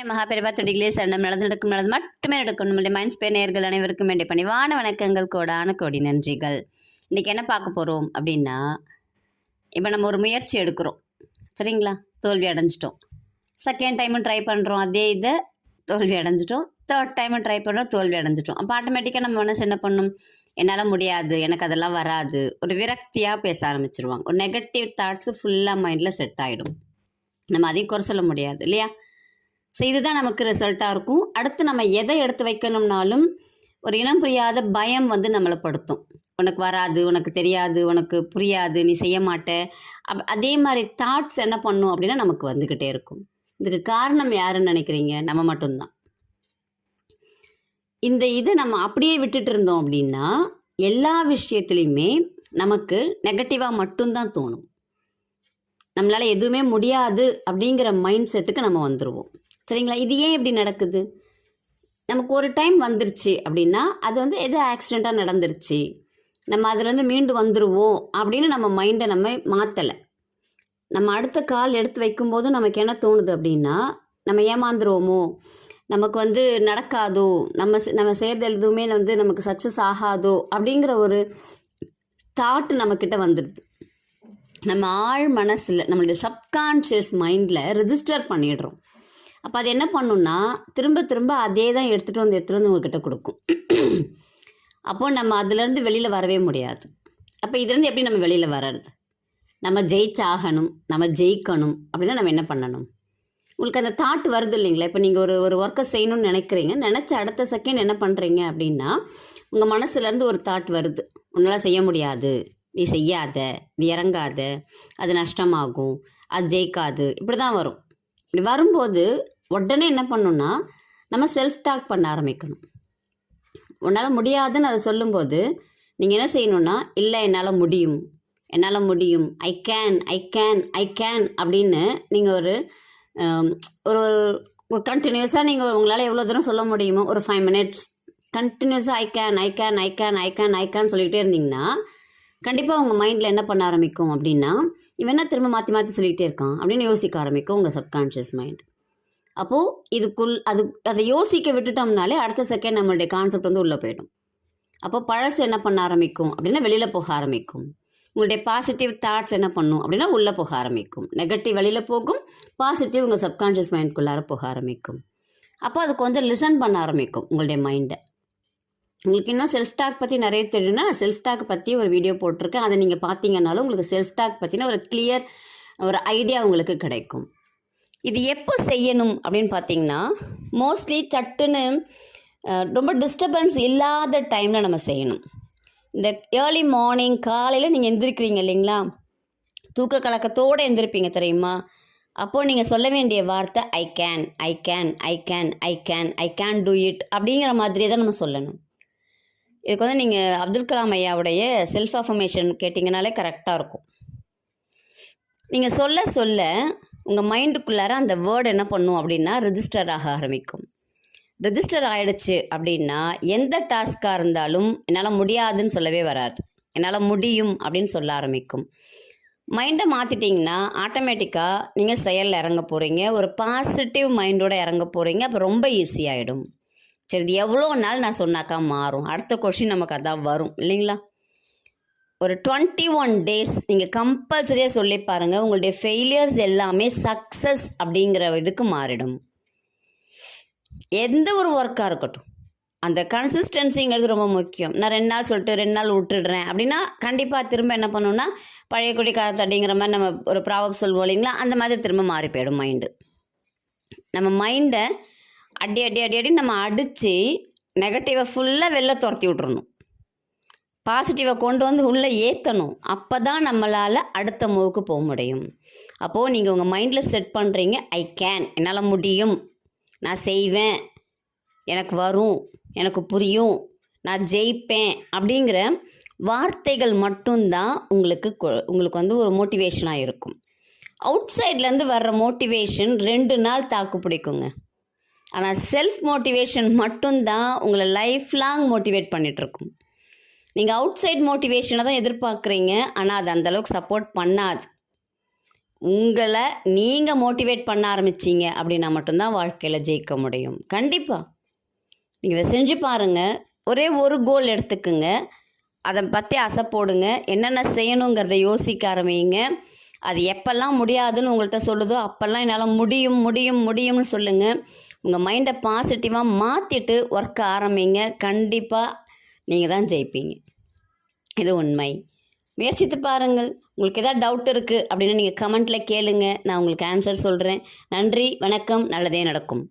மகாபெரிவா துடிகளே சரணம் நடக்கும் நடந்து மட்டுமே நடக்கும் நம்மளுடைய மைண்ட் ஸ்பே நேயர்கள் அனைவருக்கும் வேண்டிய பணிவான வணக்கங்கள், கோடான கோடி நன்றிகள். இன்றைக்கி என்ன பார்க்க போகிறோம் அப்படின்னா, இப்போ நம்ம ஒரு முயற்சி எடுக்கிறோம், சரிங்களா? தோல்வி அடைஞ்சிட்டோம். செகண்ட் டைமும் ட்ரை பண்ணுறோம், அதே இதை தோல்வி அடைஞ்சிட்டோம். தேர்ட் டைமும் ட்ரை பண்ணுறோம், தோல்வி அடைஞ்சிட்டோம். அப்போ ஆட்டோமேட்டிக்காக நம்ம மனசு என்ன பண்ணும்? என்னால் முடியாது, எனக்கு அதெல்லாம் வராது, ஒரு விரக்தியாக பேச ஆரம்பிச்சிருவாங்க. ஒரு நெகட்டிவ் தாட்ஸு ஃபுல்லாக மைண்டில் செட் ஆகிடும். நம்ம அதையும் குறை சொல்ல முடியாது இல்லையா? ஸோ இதுதான் நமக்கு ரிசல்ட்டாக இருக்கும். அடுத்து நம்ம எதை எடுத்து வைக்கணும்னாலும் ஒரு இனம் புரியாத பயம் வந்து நம்மளை படுத்தும். உனக்கு வராது, உனக்கு தெரியாது, உனக்கு புரியாது, நீ செய்ய மாட்ட. அதே மாதிரி தாட்ஸ் என்ன பண்ணும் அப்படின்னா நமக்கு வந்துக்கிட்டே இருக்கும். இதுக்கு காரணம் யாருன்னு நினைக்கிறீங்க? நம்ம மட்டும்தான். இந்த இதை நம்ம அப்படியே விட்டுட்டு இருந்தோம் அப்படின்னா எல்லா விஷயத்துலையுமே நமக்கு நெகட்டிவாக மட்டும்தான் தோணும். நம்மளால் எதுவுமே முடியாது அப்படிங்கிற மைண்ட் செட்டுக்கு நம்ம வந்துடுவோம், சரிங்களா? இது ஏன் இப்படி நடக்குது? நமக்கு ஒரு டைம் வந்துருச்சு அப்படின்னா அது வந்து எது ஆக்சிடெண்ட்டாக நடந்துருச்சு, நம்ம அதில் மீண்டு வந்துடுவோம் அப்படின்னு நம்ம மைண்டை நம்ம மாற்றலை. நம்ம அடுத்த கால் எடுத்து வைக்கும்போது நமக்கு என்ன தோணுது அப்படின்னா, நம்ம ஏமாந்துருவோமோ, நமக்கு நடக்காதோ, நம்ம செய்கிறது எதுவுமே நமக்கு சக்ஸஸ் ஆகாதோ அப்படிங்கிற ஒரு தாட் நம்மக்கிட்ட வந்துடுது. நம்ம ஆழ் மனசில், நம்மளுடைய சப்கான்ஷியஸ் மைண்டில் ரெஜிஸ்டர் பண்ணிடுறோம். அப்போ அது என்ன பண்ணுன்னா திரும்ப திரும்ப அதே தான் எடுத்துகிட்டு வந்து உங்ககிட்ட கொடுக்கும். அப்போது நம்ம அதுலேருந்து வெளியில் வரவே முடியாது. அப்போ இதுலேருந்து எப்படி நம்ம வெளியில் வர்றது? நம்ம ஜெயிச்சாகணும், நம்ம ஜெயிக்கணும் அப்படின்னா நம்ம என்ன பண்ணணும்? உங்களுக்கு அந்த தாட் வருது இல்லைங்களா? இப்போ நீங்கள் ஒரு ஒர்க்கை செய்யணும்னு நினைக்கிறீங்க, நினச்ச அடுத்த செகண்ட் என்ன பண்ணுறீங்க அப்படின்னா உங்கள் மனசுலேருந்து ஒரு தாட் வருது, உன்னால் செய்ய முடியாது, நீ செய்யாத, நீ இறங்காத, அது நஷ்டமாகும், அது ஜெயிக்காது, இப்படி தான் வரும். இப்படி வரும்போது உடனே என்ன பண்ணணும்னா நம்ம செல்ஃப் டாக் பண்ண ஆரம்பிக்கணும். உன்னால் முடியாதுன்னு அதை சொல்லும்போது நீங்கள் என்ன செய்யணுன்னா, இல்லை என்னால் முடியும், என்னால் முடியும், I can I can I can அப்படின்னு நீங்கள் ஒரு கண்டினியூஸாக நீங்கள் உங்களால் எவ்வளோ தூரம் சொல்ல முடியுமோ ஒரு 5 minutes கண்டினியூஸாக I can I can I can I can I can சொல்லிக்கிட்டே இருந்தீங்கன்னா கண்டிப்பாக உங்கள் மைண்டில் என்ன பண்ண ஆரம்பிக்கும் அப்படின்னா, இவன் என்ன திரும்ப மாற்றி மாற்றி சொல்லிகிட்டே இருக்கான் அப்படின்னு யோசிக்க ஆரம்பிக்கும் உங்கள் சப்கான்ஷியஸ் மைண்ட். அப்போது அதை யோசிக்க விட்டுட்டோம்னாலே அடுத்த செகண்ட் நம்மளுடைய கான்செப்ட் உள்ளே போயிடும். அப்போ பழசு என்ன பண்ண ஆரம்பிக்கும் அப்படின்னா வெளியில் போக ஆரம்பிக்கும். உங்களுடைய பாசிட்டிவ் தாட்ஸ் என்ன பண்ணும் அப்படின்னா உள்ளே போக ஆரம்பிக்கும். நெகட்டிவ் வெளியில் போகும், பாசிட்டிவ் உங்கள் சப்கான்ஷியஸ் மைண்டுக்குள்ளார போக ஆரம்பிக்கும். அப்போ அது கொஞ்சம் லிசன் பண்ண ஆரம்பிக்கும் உங்களுடைய மைண்டை. உங்களுக்கு இன்னும் செல்ஃப் டாக் பற்றி நிறைய தெரியும்னா செல்ஃப் டாக் பற்றி ஒரு வீடியோ போட்டிருக்கேன், அதை நீங்கள் பார்த்தீங்கன்னாலும் உங்களுக்கு செல்ஃப் டாக் பற்றின ஒரு கிளியர் ஒரு ஐடியா உங்களுக்கு கிடைக்கும். இது எப்போ செய்யணும் அப்படின்னு பார்த்தீங்கன்னா, மோஸ்ட்லி சட்டுன்னு ரொம்ப டிஸ்டர்பன்ஸ் இல்லாத டைமில் நம்ம செய்யணும். இந்த ஏர்லி மார்னிங் காலையில் நீங்கள் எந்திரிக்கிறீங்க இல்லைங்களா, தூக்க கலக்கத்தோடு எந்திரிப்பீங்க தெரியுமா? அப்போது நீங்கள் சொல்ல வேண்டிய வார்த்தை I can I can I can I can I can do it அப்படிங்கிற மாதிரியே தான் நம்ம சொல்லணும். இதுக்கு நீங்கள் அப்துல் கலாம் ஐயாவுடைய செல்ஃப் அஃபர்மேஷன் கேட்டிங்கனாலே கரெக்டாக இருக்கும். நீங்கள் சொல்ல சொல்ல உங்கள் மைண்டுக்குள்ளார அந்த வேர்டு என்ன பண்ணும் அப்படின்னா ரெஜிஸ்டர் ஆக ஆரம்பிக்கும். ரெஜிஸ்டர் ஆகிடுச்சு அப்படின்னா எந்த டாஸ்க்காக இருந்தாலும் என்னால் முடியாதுன்னு சொல்லவே வராது, என்னால் முடியும் அப்படின்னு சொல்ல ஆரம்பிக்கும். மைண்டை மாற்றிட்டிங்கன்னா ஆட்டோமேட்டிக்காக நீங்கள் செயலில் இறங்க போகிறீங்க, ஒரு பாசிட்டிவ் மைண்டோடு இறங்க போகிறீங்க. அப்போ ரொம்ப ஈஸியாகிடும். சரி, இது எவ்வளோ நாள் நான் சொன்னாக்கா மாறும்? அடுத்த கொஷின் நமக்கு அதான் வரும் இல்லைங்களா? ஒரு 21 days நீங்கள் கம்பல்சரியாக சொல்லி பாருங்கள், உங்களுடைய ஃபெயிலியர்ஸ் எல்லாமே சக்ஸஸ் அப்படிங்கிற இதுக்கு மாறிடும். எந்த ஒரு ஒர்க்காக இருக்கட்டும், அந்த கன்சிஸ்டன்சிங்கிறது ரொம்ப முக்கியம். நான் 2 நாள் சொல்லிட்டு 2 நாள் விட்டுடுறேன் அப்படின்னா கண்டிப்பாக திரும்ப என்ன பண்ணணும்னா பழைய கொடி காத்தடிங்கிற மாதிரி நம்ம ஒரு ப்ராவப் சொல்லுவோம் இல்லைங்களா, அந்த மாதிரி திரும்ப மாறி போயிடும் மைண்டு. நம்ம மைண்டை அடி அடி அடி அடி நம்ம அடித்து நெகட்டிவை ஃபுல்லாக வெளில துரத்தி விட்றணும், பாசிட்டிவை கொண்டு வந்து உள்ளே ஏற்றணும். அப்போ தான் நம்மளால் அடுத்த மூவுக்கு போக முடியும். அப்போது நீங்கள் உங்கள் மைண்டில் செட் பண்ணுறீங்க, ஐ கேன், என்னால் முடியும், நான் செய்வேன், எனக்கு வரும், எனக்கு புரியும், நான் ஜெயிப்பேன் அப்படிங்கிற வார்த்தைகள் மட்டும்தான் உங்களுக்கு ஒரு மோட்டிவேஷனாக இருக்கும். அவுட் சைட்லேருந்து வர்ற மோட்டிவேஷன் 2 நாள் தாக்கு பிடிக்குங்க. ஆனால் செல்ஃப் மோட்டிவேஷன் மட்டும்தான் உங்களை லைஃப் லாங் மோட்டிவேட் பண்ணிகிட்ருக்கும். நீங்கள் அவுட் சைட் மோட்டிவேஷனை தான் எதிர்பார்க்குறீங்க, ஆனால் அது அந்தளவுக்கு சப்போர்ட் பண்ணாது. உங்களை நீங்கள் மோட்டிவேட் பண்ண ஆரம்பிச்சிங்க அப்படின்னா மட்டும்தான் வாழ்க்கையில் ஜெயிக்க முடியும். கண்டிப்பாக நீங்கள் இதை செஞ்சு பாருங்கள். ஒரே ஒரு கோல் எடுத்துக்குங்க, அதை பற்றி அசை போடுங்க, என்னென்ன செய்யணுங்கிறத யோசிக்க ஆரம்பிங்க. அது எப்பெல்லாம் முடியாதுன்னு உங்கள்கிட்ட சொல்லுதோ அப்போல்லாம் என்னால் முடியும் முடியும் முடியும்னு சொல்லுங்கள். உங்கள் மைண்டை பாசிட்டிவாக மாற்றிட்டு ஒர்க் ஆரம்பிங்க. கண்டிப்பாக நீங்கள் தான் ஜெயிப்பீங்க. இது உண்மை. முயற்சித்து பாருங்கள். உங்களுக்கு எதாவது டவுட் இருக்குது அப்படின்னு நீங்கள் கமெண்ட்டில் கேளுங்க, நான் உங்களுக்கு ஆன்சர் சொல்கிறேன். நன்றி, வணக்கம், நல்லதே நடக்கும்.